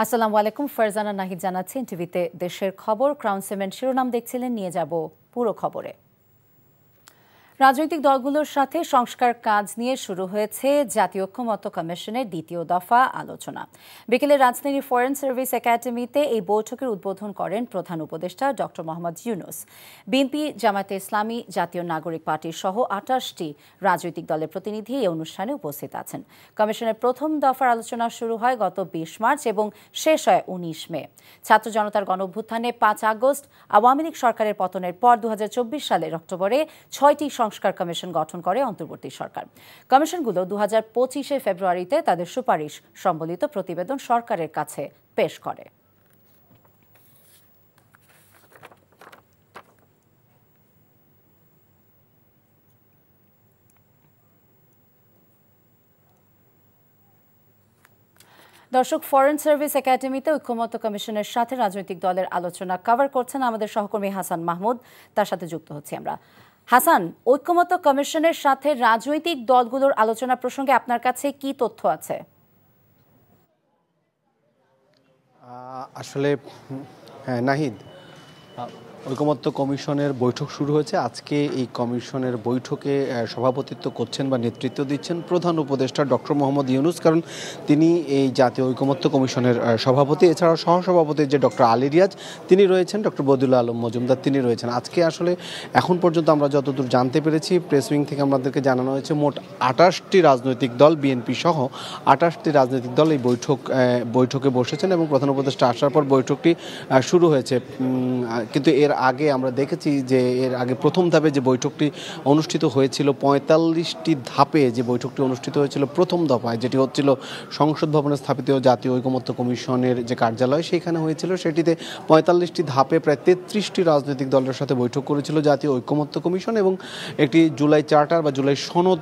আসসালামু আলাইকুম। ফারজানা নাহিদ জানাচ্ছেন টিভিতে দেশের খবর। ক্রাউন সিমেন্ট শিরোনাম দেখছিলেন, নিয়ে যাব পুরো খবরে। রাজনৈতিক দলগুলোর সাথে সংস্কার কাজ নিয়ে শুরু হয়েছে জাতীয় ঐক্যমত্য কমিশনের দ্বিতীয় দফা আলোচনা। বিকেলে রাজধানীর ফরেন সার্ভিস একাডেমিতে এই বৈঠকের উদ্বোধন করেন প্রধান উপদেষ্টা ডক্টর মোহাম্মদ ইউনূস। বিএনপি, জামায়াতে ইসলামী, জাতীয় নাগরিক পার্টি সহ ২৮টি রাজনৈতিক দলের প্রতিনিধি এই অনুষ্ঠানে উপস্থিত আছেন। কমিশনের প্রথম দফার আলোচনা শুরু হয় গত ২০ মার্চ এবং শেষ হয় ১৯ মে। ছাত্র জনতার গণঅভ্যুত্থানে ৫ আগস্ট আওয়ামী লীগ সরকারের পতনের পর ২০২৪ সালের অক্টোবরে ৬টি সংস্কার কমিশন গঠন করে অন্তর্বর্তী সরকার। কমিশনগুলো ২০২৫ ফেব্রুয়ারিতে তাদের সুপারিশ সম্বলিত প্রতিবেদন সরকারের কাছে পেশ করে। দর্শক, ফরেন সার্ভিস একাডেমিতে ঐক্যমত্য কমিশনের সাথে রাজনৈতিক দলের আলোচনা কভার করছেন আমাদের সহকর্মী হাসান মাহমুদ। তার সাথে যুক্ত হচ্ছি আমরা। হাসান, ঐক্যমত্য কমিশনের সাথে রাজনৈতিক দলগুলোর আলোচনা প্রসঙ্গে আপনার কাছে কি তথ্য আছে? আসলে নাহিদ, ঐকমত্য কমিশনের বৈঠক শুরু হয়েছে। আজকে এই কমিশনের বৈঠকে সভাপতিত্ব করছেন বা নেতৃত্ব দিচ্ছেন প্রধান উপদেষ্টা ডক্টর মোহাম্মদ ইউনূস, কারণ তিনি এই জাতীয় ঐকমত্য কমিশনের সভাপতি। এছাড়াও সহসভাপতি যে ডক্টর আলী রিয়াজ তিনি রয়েছেন, ডক্টর বদিউল আলম মজুমদার তিনি রয়েছেন। আজকে আসলে এখন পর্যন্ত আমরা যতদূর জানতে পেরেছি, প্রেস উইং থেকে আমাদেরকে জানানো হয়েছে মোট ২৮টি রাজনৈতিক দল, বিএনপি সহ ২৮টি রাজনৈতিক দল এই বৈঠকে বসেছেন এবং প্রধান উপদেষ্টা আসার পর বৈঠকটি শুরু হয়েছে। কিন্তু এর আগে আমরা দেখেছি যে এর আগে প্রথম ধাপে যে বৈঠকটি অনুষ্ঠিত হয়েছিল, ৪৫টি ধাপে যে বৈঠকটি অনুষ্ঠিত হয়েছিল প্রথম দফায়, যেটি হচ্ছিল সংসদ ভবনে স্থাপিত জাতীয় ঐকমত্য কমিশনের যে কার্যালয় সেখানে হয়েছিল, সেটিতে ৪৫টি ধাপে প্রায় ৩৩টি রাজনৈতিক দলের সাথে বৈঠক করেছিল জাতীয় ঐকমত্য কমিশন এবং একটি জুলাই চার্টার বা জুলাই সনদ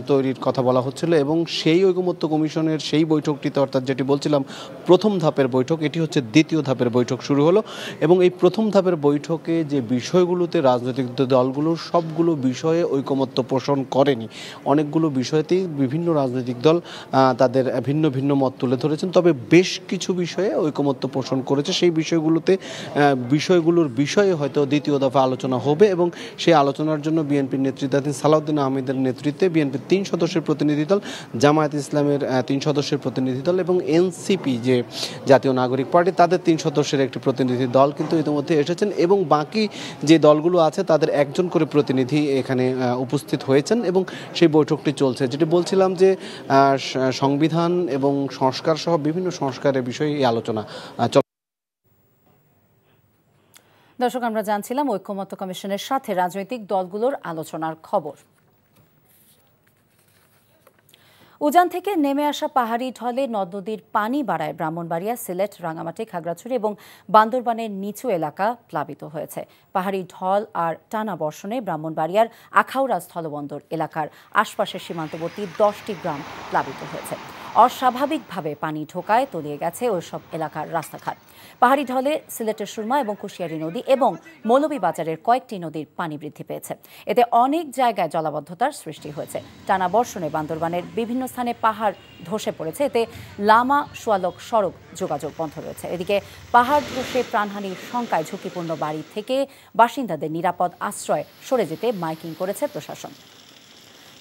তৈরির কথা বলা হচ্ছিল। এবং সেই ঐকমত্য কমিশনের সেই বৈঠকটিতে, অর্থাৎ যেটি বলছিলাম প্রথম ধাপের বৈঠক, এটি হচ্ছে দ্বিতীয় ধাপের বৈঠক শুরু হলো। এবং এই প্রথম ধাপের বৈঠকে যে বিষয়গুলোতে রাজনৈতিক দলগুলো সবগুলো বিষয়ে ঐকমত্য পোষণ করেনি, অনেকগুলো বিষয়তেই বিভিন্ন রাজনৈতিক দল তাদের ভিন্ন ভিন্ন মত তুলে ধরেছেন, তবে বেশ কিছু বিষয়ে ঐকমত্য পোষণ করেছে। সেই বিষয়গুলোর বিষয়ে হয়তো দ্বিতীয় দফা আলোচনা হবে এবং সেই আলোচনার জন্য বিএনপির নেতৃত্বাধীন সালাউদ্দিন আহমেদের নেতৃত্বে বিএনপির ৩ সদস্যের প্রতিনিধি দল, জামায়াত ইসলামের ৩ সদস্যের প্রতিনিধি দল এবং এনসিপি যে জাতীয় নাগরিক পার্টি তাদের ৩ সদস্যের একটি প্রতিনিধি দল কিন্তু ইতিমধ্যে এসেছেন এবং বাকি যে দলগুলো আছে তাদের একজন করে প্রতিনিধি এখানে উপস্থিত হয়েছেন এবং সেই বৈঠকটি চলছে। যেটি বলছিলাম যে সংবিধান এবং সংস্কার সহ বিভিন্ন সংস্কারের বিষয়ে এই আলোচনা চলছে। দর্শক, আমরা জানছিলাম ঐক্যমত্য কমিশনের সাথে রাজনৈতিক দলগুলোর আলোচনার খবর। উজান থেকে নেমে আসা পাহাড়ি ঢলে নদ নদীর পানি বাড়ায় ব্রাহ্মণবাড়িয়া, সিলেট, রাঙামাটি, খাগড়াছড়ি এবং বান্দরবানের নিচু এলাকা প্লাবিত হয়েছে। পাহাড়ি ঢল আর টানা বর্ষণে ব্রাহ্মণবাড়িয়ার আখাউড়া স্থলবন্দর এলাকার আশপাশের সীমান্তবর্তী 10টি গ্রাম প্লাবিত হয়েছে। অস্বাভাবিকভাবে পানি ঢোকায় তলিয়ে গেছে ওইসব এলাকার রাস্তাঘাট। পাহাড়ি ঢলে সিলেটের সুরমা এবং কুশিয়ারি নদী এবং মৌলভীবাজারের কয়েকটি নদীর পানি বৃদ্ধি পেয়েছে। এতে অনেক জায়গায় জলাবদ্ধতার সৃষ্টি হয়েছে। টানা বর্ষণে বান্দরবানের বিভিন্ন স্থানে পাহাড় ধসে পড়েছে। এতে লামা সোয়ালক সড়ক যোগাযোগ বন্ধ রয়েছে। এদিকে পাহাড় ধসে প্রাণহানির শঙ্কায় ঝুঁকিপূর্ণ বাড়ি থেকে বাসিন্দাদের নিরাপদ আশ্রয় সরে যেতে মাইকিং করেছে প্রশাসন।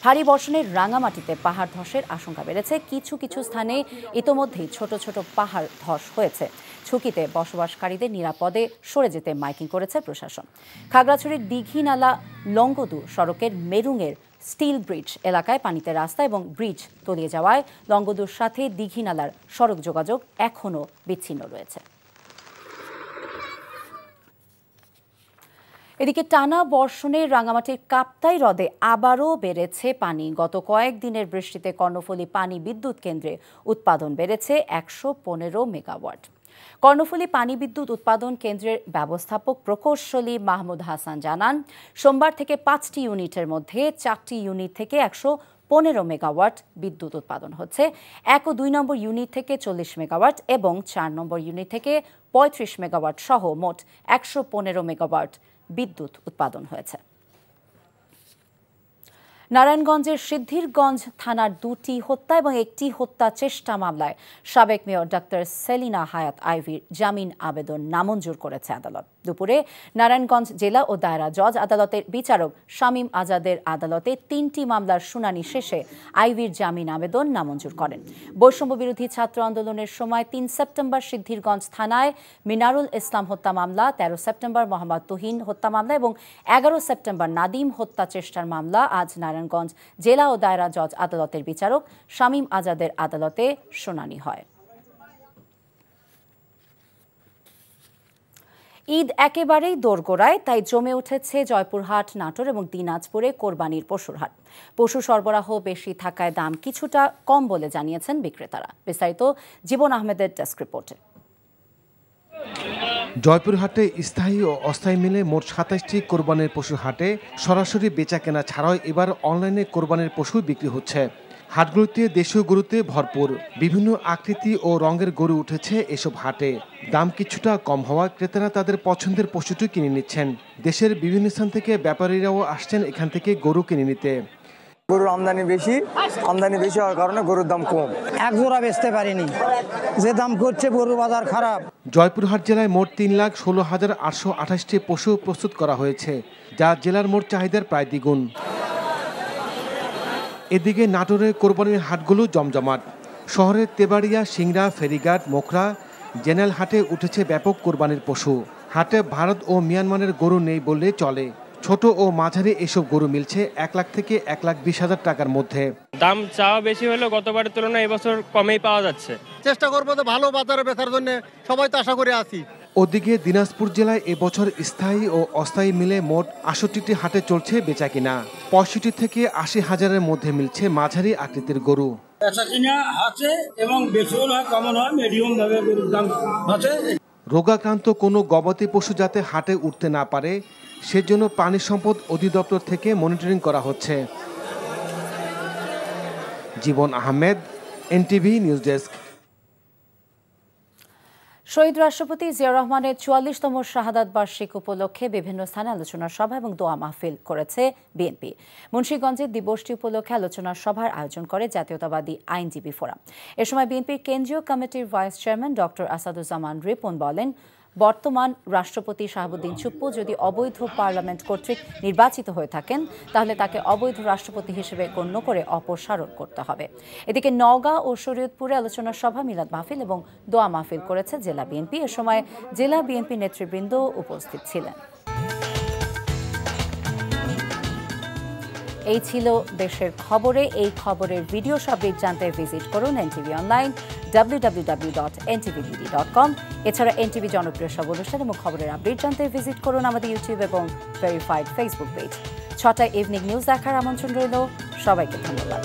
ভারী বর্ষণে রাঙামাটিতে পাহাড় ধসের আশঙ্কা বেড়েছে। কিছু কিছু স্থানে ইতোমধ্যেই ছোট ছোট পাহাড় ধস হয়েছে। ঝুঁকিতে বসবাসকারীদের নিরাপদে সরে যেতে মাইকিং করেছে প্রশাসন। খাগড়াছড়ির দীঘিনালা লংগদু সড়কের মেরুঙের স্টিল ব্রিজ এলাকায় পানিতে রাস্তা এবং ব্রিজ তলিয়ে যাওয়ায় লংগদুর সাথে দীঘিনালার সড়ক যোগাযোগ এখনও বিচ্ছিন্ন রয়েছে। এদিকে টানা বর্ষণে রাঙামাটির কাপ্তাই হ্রদে আবারও বেড়েছে পানি। গত কয়েকদিনের বৃষ্টিতে কর্ণফুলী পানি বিদ্যুৎ কেন্দ্রে উৎপাদন বেড়েছে ১১৫ মেগাওয়াট। কর্ণফুলী পানি বিদ্যুৎ উৎপাদন কেন্দ্রের ব্যবস্থাপক প্রকৌশলী মাহমুদ হাসান জানান, সোমবার থেকে 5টি ইউনিটের মধ্যে 4টি ইউনিট থেকে ১১৫ মেগাওয়াট বিদ্যুৎ উৎপাদন হচ্ছে। 1 ও 2 নম্বর ইউনিট থেকে 40 মেগাওয়াট এবং 4 নম্বর ইউনিট থেকে 35 মেগাওয়াট সহ মোট ১১৫ মেগাওয়াট বিদ্যুৎ উৎপাদন হয়েছে। নারায়ণগঞ্জের সিদ্ধিরগঞ্জ থানার 2টি হত্যা এবং একটি হত্যা চেষ্টা মামলায় সাবেক মেয়র ডাক্তার সেলিনা হায়াত আইভির জামিন আবেদন নামঞ্জুর করেছে আদালত। দুপুরে নারায়ণগঞ্জ জেলা ও দায়রা জজ আদালতের বিচারক শামীম আজাদের আদালতে 3টি মামলার শুনানি শেষে আইভির জামিন আবেদন নামঞ্জুর করেন। বৈষম্য বিরোধী ছাত্র আন্দোলনের সময় 3 সেপ্টেম্বর সিদ্ধিরগঞ্জ থানায় মিনারুল ইসলাম হত্যা মামলা, 13 সেপ্টেম্বর মোহাম্মদ তুহিন হত্যা মামলা এবং 11 সেপ্টেম্বর নাদিম হত্যা চেষ্টার মামলা আজ নারায়ণগঞ্জ জেলা ও দায়রা জজ আদালতের বিচারক শামীম আজাদের আদালতে শুনানি হয়। ঈদ একেবারেই দোরগোড়ায়, তাই জমে উঠেছে জয়পুরহাট, নাটোর এবং দিনাজপুরে কোরবানির পশুর হাট। পশু সরবরাহ বেশি থাকায় দাম কিছুটা কম বলে জানিয়েছেন বিক্রেতারা। বিস্তারিত জীবন আহমেদের ডেস্ক রিপোর্টে। জয়পুরহাটে স্থায়ী ও অস্থায়ী মিলে মোট 27টি কোরবানির পশুর হাটে সরাসরি বেচা কেনা ছাড়াও এবার অনলাইনে কোরবানির পশু বিক্রি হচ্ছে। হাটগুলোতে দেশীয় গরুতে ভরপুর, বিভিন্ন আকৃতি ও রঙের গরু উঠেছে এসব হাটে। দাম কিছুটা কম হওয়া ক্রেতারা তাদের পছন্দের পশুটি কিনে নিচ্ছেন। দেশের বিভিন্ন স্থান থেকে ব্যাপারীরাও আসছেন এখান থেকে গরু কিনে নিতে। গরুর আমদানি বেশি হওয়ার কারণে গরুর দাম কম। এক জোড়া বেচতে পারিনি, যে দাম করছে গরুর বাজার খারাপ। জয়পুরহাট জেলায় মোট 3,16,828টি পশু প্রস্তুত করা হয়েছে, যা জেলার মোট চাহিদার প্রায় দ্বিগুণ। এদিকে নাটোরের কোরবানির হাটগুলো জমজমাট। শহরের তেবাড়িয়া, সিংড়া, ফেরিঘাট, মোখরা, জেনারেল হাটে উঠেছে ব্যাপক কোরবানির পশু। হাটে ভারত ও মিয়ানমারের গরু নেই বললে চলে। ছোট ও মাঝারি এসব গরু মিলছে 1 লাখ থেকে 1,20,000 টাকার মধ্যে। দাম চাওয়া বেশি হলেও গতবারের তুলনায় এবছর কমেই পাওয়া যাচ্ছে। চেষ্টা করবো তো ভালো বাজারে বেচার জন্য, সবাই তো আশা করে আছি। ওদিকে দিনাজপুর জেলায় এবছর স্থায়ী ও অস্থায়ী মিলে মোট 68টি হাটে চলছে বেচাকিনা। 65 থেকে 80 হাজারের মধ্যে মিলছে মাঝারি আকৃতির গরু। রোগাক্রান্ত কোনো গবাদি পশু যাতে হাটে উঠতে না পারে সেজন্য প্রাণী সম্পদ অধিদপ্তর থেকে মনিটরিং করা হচ্ছে। জীবন আহমেদ, এনটিভি নিউজ ডেস্ক। শহীদ রাষ্ট্রপতি জিয়াউর রহমানের 44তম শাহাদাত বার্ষিক উপলক্ষে বিভিন্ন স্থানে আলোচনা সভা এবং দোয়া মাহফিল করেছে বিএনপি। মুন্সিগঞ্জে দিবসটি উপলক্ষে আলোচনা সভার আয়োজন করে জাতীয়তাবাদী আইনজীবী ফোরাম। এ সময় বিএনপির কেন্দ্রীয় কমিটির vice chairman doctor Asaduzzaman Ripon বলেন, বর্তমান রাষ্ট্রপতি শাহাবুদ্দিন চুপ্পু যদি অবৈধ পার্লামেন্ট কর্তৃক নির্বাচিত হয়ে থাকেন তাহলে তাকে অবৈধ রাষ্ট্রপতি হিসেবে গণ্য করে অপসারণ করতে হবে। এদিকে নওগাঁ ও শরীয়তপুরে আলোচনা সভা, মিলাদ মাহফিল এবং দোয়া মাহফিল করেছে জেলা বিএনপি। এ সময় জেলা বিএনপি নেতৃবৃন্দ উপস্থিত ছিলেন। এই ছিল দেশের খবরে। এই খবরের ভিডিও আপডেট জানতে ভিজিট করুন এনটিভি অনলাইন www.ntvbd.com। এছাড়া এনটিভি জনপ্রিয় সব অনুষ্ঠান এবং খবরের আপডেট জানতে ভিজিট করুন আমাদের ইউটিউব এবং ভেরিফাইড ফেসবুক পেজ। 6টায় ইভিনিং নিউজ দেখার আমন্ত্রণ রইল। সবাইকে ধন্যবাদ।